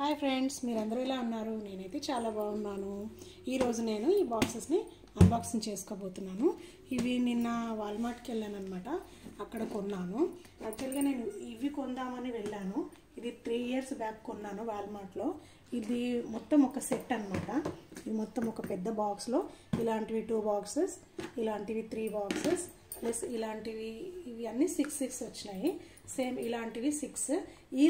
Hi friends, మీరందరూ ఎలా ఉన్నారు? నేనైతే చాలా బాగున్నాను. ఈరోజు నేను ఈ బాక్సెస్ని అన్బాక్సింగ్ చేసుకోబోతున్నాను. ఇవి నిన్న వాల్మార్ట్కి వెళ్ళాను అనమాట. అక్కడ కొన్నాను. యాక్చువల్గా నేను ఇవి కొందామని వెళ్ళాను. ఇది 3 years బ్యాక్ కొన్నాను వాల్మార్ట్లో. ఇది మొత్తం ఒక సెట్ అనమాట. ఇది మొత్తం ఒక పెద్ద బాక్స్లో ఇలాంటివి 2 బాక్సెస్, ఇలాంటివి 3 బాక్సెస్, ప్లస్ ఇలాంటివి ఇవి అన్నీ 6 వచ్చినాయి. సేమ్ ఇలాంటివి 6 ఈ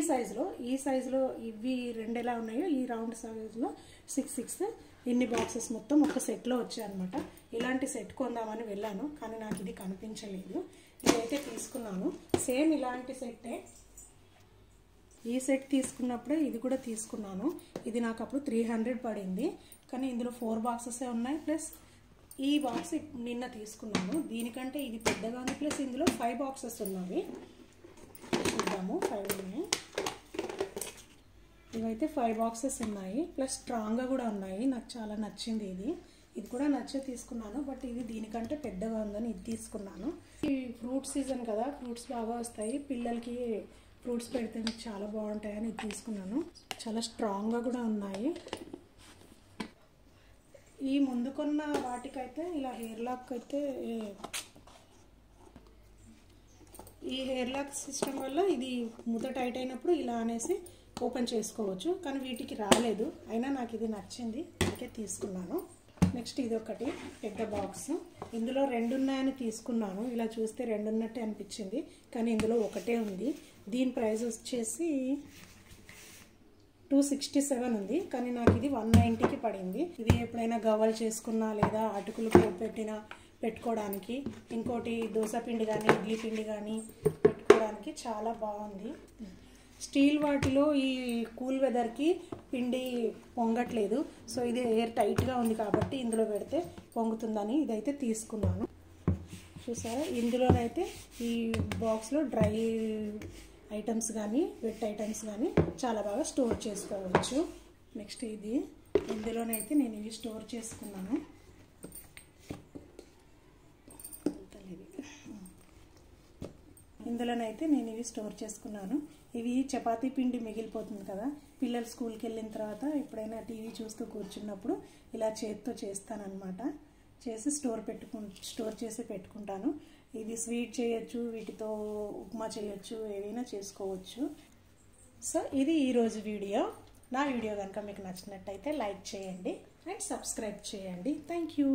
సైజులో ఇవి 2 ఎలా ఉన్నాయో ఈ రౌండ్ సైజులో 6 ఇన్ని బాక్సెస్ మొత్తం ఒక సెట్లో వచ్చాయి అనమాట. ఇలాంటి సెట్ కొందామని వెళ్ళాను, కానీ నాకు ఇది కనిపించలేదు. ఇదైతే తీసుకున్నాను. సేమ్ ఇలాంటి సెట్టే. ఈ సెట్ తీసుకున్నప్పుడే ఇది కూడా తీసుకున్నాను. ఇది నాకు అప్పుడు 300 పడింది, కానీ ఇందులో 4 బాక్సెసే ఉన్నాయి. ప్లస్ ఈ బాక్స్ నిన్న తీసుకున్నాను. దీనికంటే ఇది పెద్దగా ఉంది. ప్లస్ ఇందులో 5 బాక్సెస్ ఉన్నవి. చూద్దాము. 5 ఉన్నాయి. ఇవైతే 5 బాక్సెస్ ఉన్నాయి. ప్లస్ స్ట్రాంగ్గా కూడా ఉన్నాయి. నాకు చాలా నచ్చింది ఇది కూడా నచ్చే తీసుకున్నాను. బట్ ఇది దీనికంటే పెద్దగా ఉందని ఇది తీసుకున్నాను. ఈ ఫ్రూట్ సీజన్ కదా, ఫ్రూట్స్ బాగా వస్తాయి. పిల్లలకి ఫ్రూట్స్ పెడితే చాలా బాగుంటాయని ఇది తీసుకున్నాను. చాలా స్ట్రాంగ్గా కూడా ఉన్నాయి. ఈ ముందు కొన్న వాటికైతే ఇలా హెయిర్ లాక్ అయితే, ఈ హెయిర్ లాక్ సిస్టమ్ వల్ల ఇది మూత టైట్ అయినప్పుడు ఇలా అనేసి ఓపెన్ చేసుకోవచ్చు. కానీ వీటికి రాలేదు. అయినా నాకు ఇది నచ్చింది, అందుకే తీసుకున్నాను. నెక్స్ట్ ఇది ఒకటి పెద్ద బాక్స్. ఇందులో 2 ఉన్నాయని తీసుకున్నాను. ఇలా చూస్తే 2 ఉన్నట్టే అనిపించింది, కానీ ఇందులో ఒకటే ఉంది. దీని ప్రైస్ వచ్చేసి 267 ఉంది, కానీ నాకు ఇది 190కి పడింది. ఇది ఎప్పుడైనా గవ్వలు చేసుకున్నా లేదా అటుకులు పెట్టుకోవడానికి, ఇంకోటి దోశ పిండి కానీ ఇడ్లీ పిండి కానీ పెట్టుకోవడానికి చాలా బాగుంది. స్టీల్ వాటిలో ఈ కూల్ వెదర్కి పిండి పొంగట్లేదు. సో ఇది ఎయిర్ టైట్గా ఉంది కాబట్టి ఇందులో పెడితే పొంగుతుందని ఇదైతే తీసుకున్నాను. చూసారా, ఇందులోనైతే ఈ బాక్స్లో డ్రై ఐటమ్స్ కానీ వెట్ ఐటమ్స్ కానీ చాలా బాగా స్టోర్ చేసుకోవచ్చు. నెక్స్ట్ ఇందులోనైతే నేను ఇవి స్టోర్ చేసుకున్నాను. ఇందులోనైతే నేను ఇవి స్టోర్ చేసుకున్నాను. ఇవి చపాతీ పిండి మిగిలిపోతుంది కదా, పిల్లలు స్కూల్కి వెళ్ళిన తర్వాత ఎప్పుడైనా టీవీ చూస్తూ కూర్చున్నప్పుడు ఇలా చేతితో చేస్తానన్నమాట. చేసి స్టోర్ చేసి పెట్టుకుంటాను. ఇది స్వీట్ చేయొచ్చు, వీటితో ఉప్మా చేయొచ్చు, ఏదైనా చేసుకోవచ్చు. సో ఇది ఈరోజు వీడియో. నా వీడియో కనుక మీకు నచ్చినట్టయితే లైక్ చేయండి అండ్ సబ్స్క్రైబ్ చేయండి. Thank you.